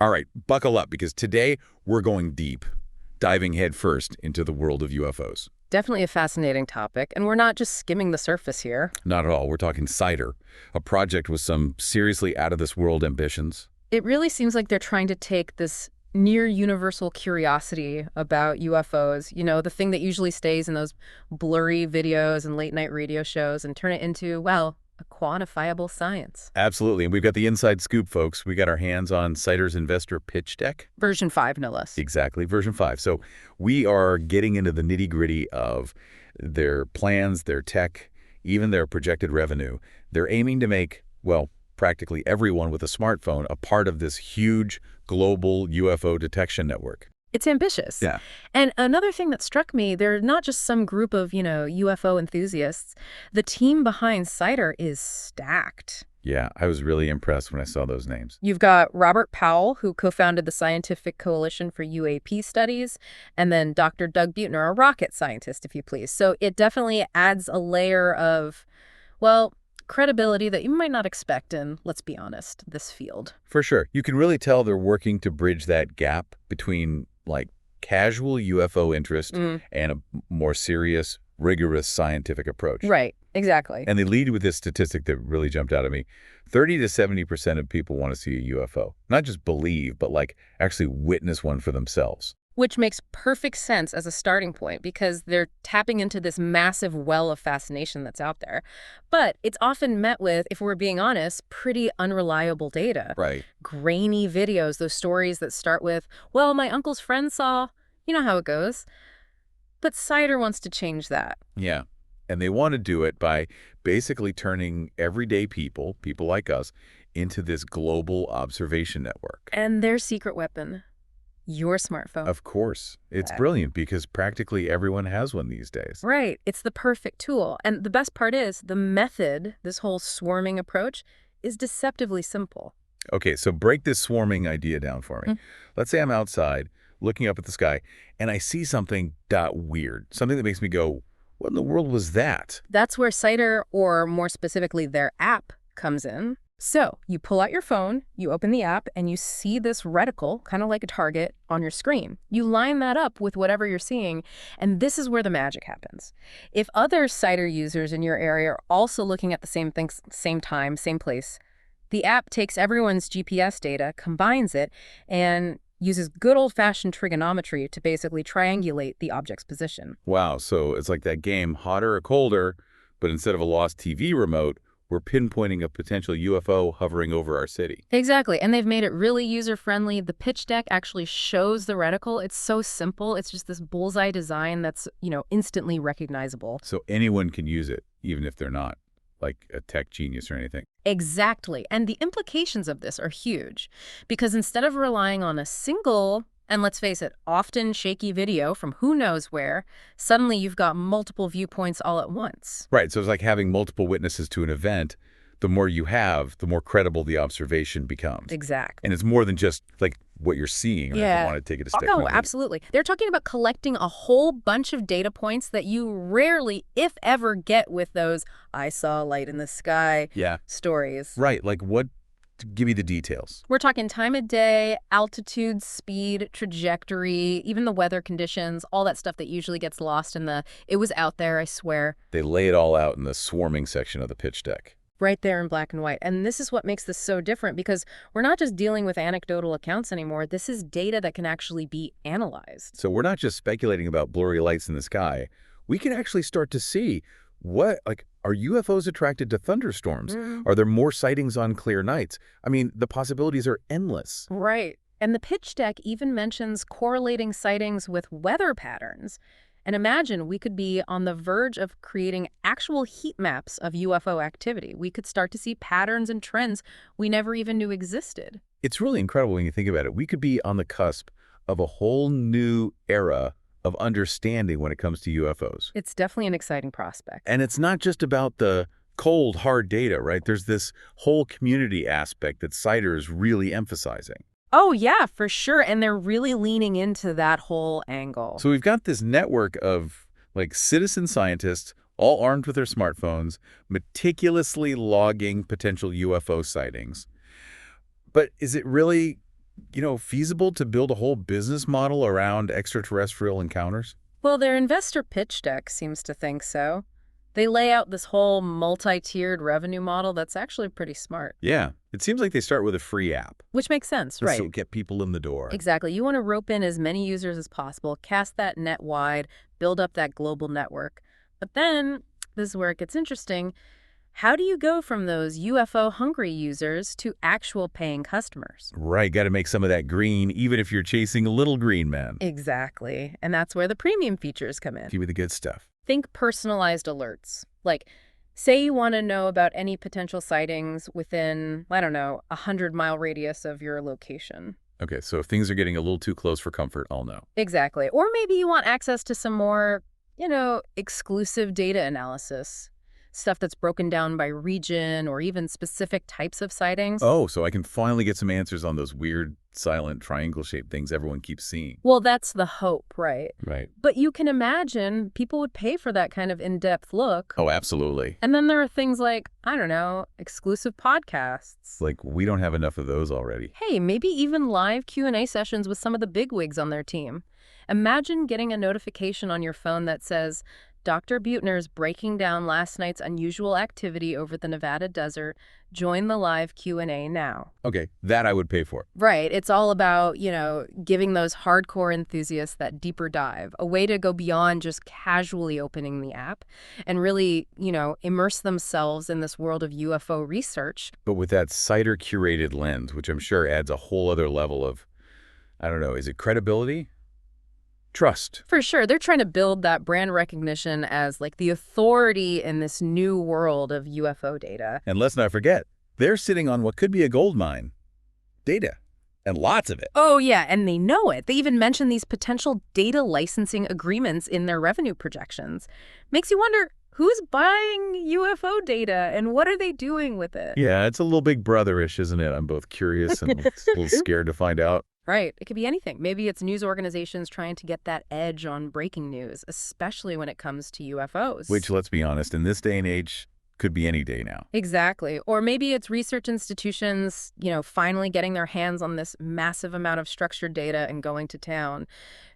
All right, buckle up because today we're going deep, diving headfirst into the world of UFOs. Definitely a fascinating topic, and we're not just skimming the surface here. Not at all. We're talking CIDR, a project with some seriously out-of-this-world ambitions. It really seems like they're trying to take this near universal curiosity about UFOs, the thing that usually stays in those blurry videos and late night radio shows, and turn it into, well, a quantifiable science. Absolutely, and we've got the inside scoop, folks. We got our hands on CIDR's investor pitch deck. Version 5, no less. Exactly, version 5. So we are getting into the nitty-gritty of their plans, their tech, even their projected revenue. They're aiming to make, well, practically everyone with a smartphone a part of this huge global UFO detection network. It's ambitious. Yeah. And another thing that struck me, they're not just some group of, UFO enthusiasts. The team behind CIDR is stacked. Yeah, I was really impressed when I saw those names. You've got Robert Powell, who co-founded the Scientific Coalition for UAP Studies, and then Dr. Doug Buettner, a rocket scientist, if you please. So it definitely adds a layer of, well, credibility that you might not expect in, let's be honest, this field. For sure. You can really tell they're working to bridge that gap between, casual UFO interest and a more serious, rigorous scientific approach. Right, exactly. And they lead with this statistic that really jumped out at me. 30 to 70% of people want to see a UFO. Not just believe, but actually witness one for themselves. Which makes perfect sense as a starting point because they're tapping into this massive well of fascination that's out there. But it's often met with, if we're being honest, pretty unreliable data. Right. Grainy videos, those stories that start with, well, my uncle's friend saw, you know how it goes. But CIDR wants to change that. Yeah. And they want to do it by basically turning everyday people like us, into this global observation network. And their secret weapon, your smartphone. Of course. It's brilliant because practically everyone has one these days. Right. It's the perfect tool. And the best part is the method, this whole swarming approach, is deceptively simple. Okay, so break this swarming idea down for me. Let's say I'm outside looking up at the sky and I see something weird, something that makes me go, what in the world was that? That's where CIDR, or more specifically their app, comes in. So you pull out your phone, you open the app, and you see this reticle, kind of like a target, on your screen. You line that up with whatever you're seeing, and this is where the magic happens. If other CIDR users in your area are also looking at the same thing, same time, same place, the app takes everyone's GPS data, combines it, and uses good old-fashioned trigonometry to basically triangulate the object's position. Wow, so it's like that game, hotter or colder, but instead of a lost TV remote, we're pinpointing a potential UFO hovering over our city. Exactly, and they've made it really user-friendly. The pitch deck actually shows the reticle. It's so simple. It's just this bullseye design that's, instantly recognizable. So anyone can use it, even if they're not a tech genius or anything. Exactly, and the implications of this are huge, because instead of relying on a single, and let's face it, often shaky video from who knows where, suddenly you've got multiple viewpoints all at once. Right, so it's like having multiple witnesses to an event. The more you have, the more credible the observation becomes. Exactly. And it's more than just what you're seeing. Right? If you want to take it a step Oh, further. absolutely. They're talking about collecting a whole bunch of data points that you rarely, if ever, get with those "I saw a light in the sky" stories. Right, what? Give me the details. We're talking time of day, altitude, speed, trajectory, even the weather conditions, all that stuff that usually gets lost in the "it was out there, I swear." They lay it all out in the swarming section of the pitch deck. Right there in black and white. And this is what makes this so different, because we're not just dealing with anecdotal accounts anymore. This is data that can actually be analyzed. So we're not just speculating about blurry lights in the sky. We can actually start to see are UFOs attracted to thunderstorms? Are there more sightings on clear nights? I mean, the possibilities are endless. Right. And the pitch deck even mentions correlating sightings with weather patterns. And imagine we could be on the verge of creating actual heat maps of UFO activity. We could start to see patterns and trends we never even knew existed. It's really incredible when you think about it. We could be on the cusp of a whole new era of understanding when it comes to UFOs. It's definitely an exciting prospect. And it's not just about the cold, hard data, right? There's this whole community aspect that CIDR is really emphasizing. Oh, yeah, for sure. And they're really leaning into that whole angle. So we've got this network of citizen scientists, all armed with their smartphones, meticulously logging potential UFO sightings. But is it really feasible to build a whole business model around extraterrestrial encounters? Well, their investor pitch deck seems to think so. They lay out this whole multi-tiered revenue model that's actually pretty smart. Yeah. It seems like they start with a free app. Which makes sense, right? So get people in the door. Exactly. You want to rope in as many users as possible, cast that net wide, build up that global network. But then, this is where it gets interesting, how do you go from those UFO-hungry users to actual paying customers? Right. Got to make some of that green, even if you're chasing a little green man. Exactly. And that's where the premium features come in. Give me the good stuff. Think personalized alerts. Like, say you want to know about any potential sightings within, I don't know, a 100-mile radius of your location. Okay, so if things are getting a little too close for comfort, I'll know. Exactly. Or maybe you want access to some more, exclusive data analysis. Stuff that's broken down by region or even specific types of sightings. Oh, so I can finally get some answers on those weird, silent, triangle-shaped things everyone keeps seeing. Well, that's the hope, right? Right. But you can imagine people would pay for that kind of in-depth look. Oh, absolutely. And then there are things like, I don't know, exclusive podcasts. Like, we don't have enough of those already. Hey, maybe even live Q&A sessions with some of the bigwigs on their team. Imagine getting a notification on your phone that says, Dr. Buettner's breaking down last night's unusual activity over the Nevada desert. Join the live Q&A now. Okay, that I would pay for. Right. It's all about, giving those hardcore enthusiasts that deeper dive, a way to go beyond just casually opening the app and really, immerse themselves in this world of UFO research. But with that CIDR-curated lens, which I'm sure adds a whole other level of, I don't know, is it credibility? Trust. For sure. They're trying to build that brand recognition as like the authority in this new world of UFO data. And let's not forget, they're sitting on what could be a gold mine. Data. And lots of it. Oh, yeah, and they know it. They even mention these potential data licensing agreements in their revenue projections. Makes you wonder, who's buying UFO data and what are they doing with it? Yeah, it's a little Big Brother-ish, isn't it? I'm both curious and a little scared to find out. Right. It could be anything. Maybe it's news organizations trying to get that edge on breaking news, especially when it comes to UFOs. Which, let's be honest, in this day and age, could be any day now. Exactly. Or maybe it's research institutions, finally getting their hands on this massive amount of structured data and going to town,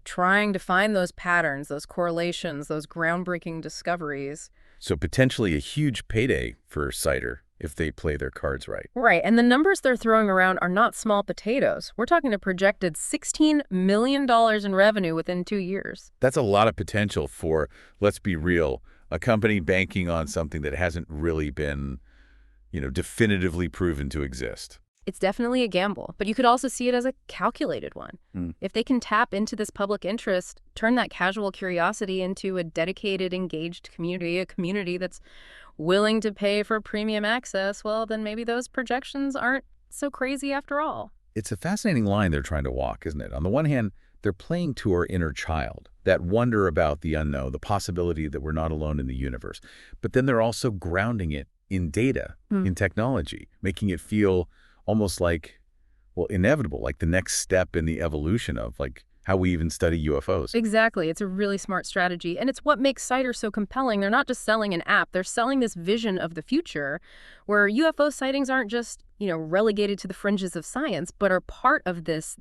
trying to find those patterns, those correlations, those groundbreaking discoveries. So potentially a huge payday for CIDR if they play their cards right. Right, and the numbers they're throwing around are not small potatoes. We're talking a projected $16 million in revenue within 2 years. That's a lot of potential for, let's be real, a company banking on something that hasn't really been, definitively proven to exist. It's definitely a gamble, but you could also see it as a calculated one. If they can tap into this public interest, turn that casual curiosity into a dedicated, engaged community, a community that's willing to pay for premium access, well, then maybe those projections aren't so crazy after all. It's a fascinating line they're trying to walk, isn't it? On the one hand, they're playing to our inner child, that wonder about the unknown, the possibility that we're not alone in the universe. But then they're also grounding it in data, in technology, making it feel almost like, inevitable, like the next step in the evolution of, how we even study UFOs. Exactly. It's a really smart strategy. And it's what makes CIDR so compelling. They're not just selling an app. They're selling this vision of the future where UFO sightings aren't just, relegated to the fringes of science, but are part of this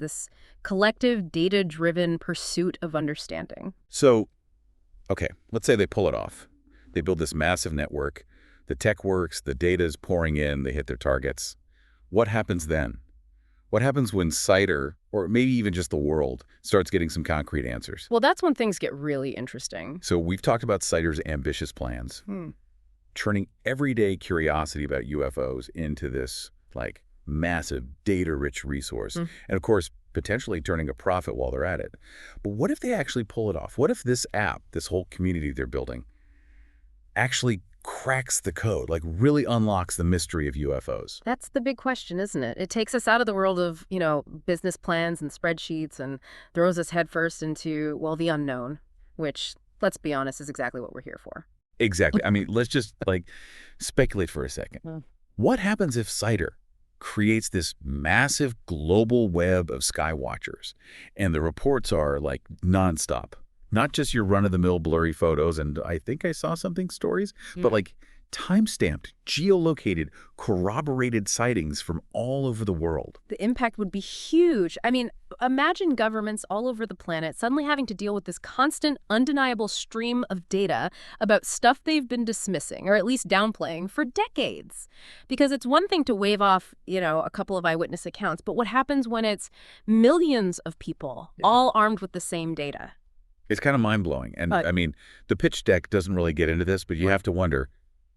collective data-driven pursuit of understanding. So, okay, let's say they pull it off. They build this massive network. The tech works. The data is pouring in. They hit their targets. What happens then? What happens when CIDR, or maybe even just the world, starts getting some concrete answers? Well, that's when things get really interesting. So we've talked about CIDR's ambitious plans, turning everyday curiosity about UFOs into this, massive data-rich resource. And of course, potentially turning a profit while they're at it. But what if they actually pull it off? What if this app, this whole community they're building, actually cracks the code, really unlocks the mystery of UFOs? That's the big question, isn't it? It takes us out of the world of, business plans and spreadsheets and throws us headfirst into, the unknown, which, let's be honest, is exactly what we're here for. Exactly. I mean, let's just, speculate for a second. What happens if CIDR creates this massive global web of skywatchers and the reports are, nonstop? Not just your run-of-the-mill blurry photos, and I think I saw something stories, but time-stamped, geolocated, corroborated sightings from all over the world. The impact would be huge. I mean, imagine governments all over the planet suddenly having to deal with this constant, undeniable stream of data about stuff they've been dismissing, or at least downplaying, for decades. Because it's one thing to wave off, a couple of eyewitness accounts, but what happens when it's millions of people all armed with the same data? It's kind of mind-blowing. And, I mean, the pitch deck doesn't really get into this, but you have to wonder,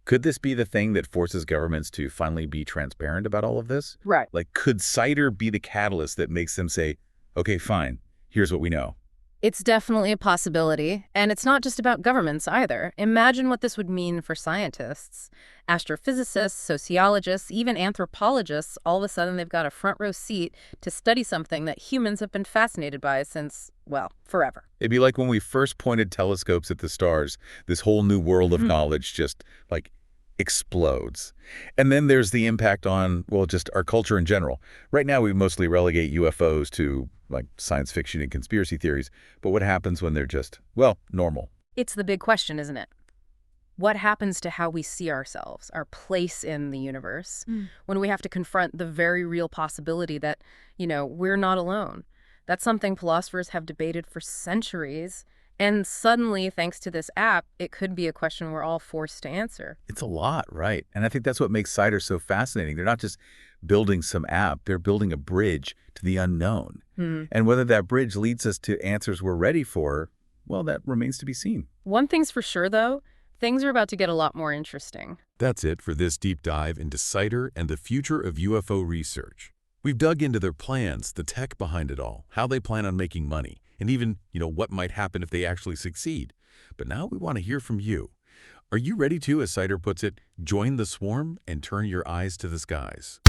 could this be the thing that forces governments to finally be transparent about all of this? Right. Like, could CIDR be the catalyst that makes them say, okay, fine, here's what we know? It's definitely a possibility, and it's not just about governments either. Imagine what this would mean for scientists. Astrophysicists, sociologists, even anthropologists, all of a sudden they've got a front row seat to study something that humans have been fascinated by since, well, forever. It'd be like when we first pointed telescopes at the stars, this whole new world of knowledge just, like, explodes. And then there's the impact on, well, just our culture in general. Right now, we mostly relegate UFOs to, like, science fiction and conspiracy theories. But what happens when they're just, well, normal? It's the big question, isn't it? What happens to how we see ourselves, our place in the universe, when we have to confront the very real possibility that, we're not alone? That's something philosophers have debated for centuries. And suddenly, thanks to this app, it could be a question we're all forced to answer. It's a lot, right? And I think that's what makes CIDR so fascinating. They're not just building some app, they're building a bridge to the unknown. And whether that bridge leads us to answers we're ready for, well, that remains to be seen. One thing's for sure, though, things are about to get a lot more interesting. That's it for this deep dive into CIDR and the future of UFO research. We've dug into their plans, the tech behind it all, how they plan on making money, and even, what might happen if they actually succeed. But now we want to hear from you. Are you ready to, as CIDR puts it, join the swarm and turn your eyes to the skies?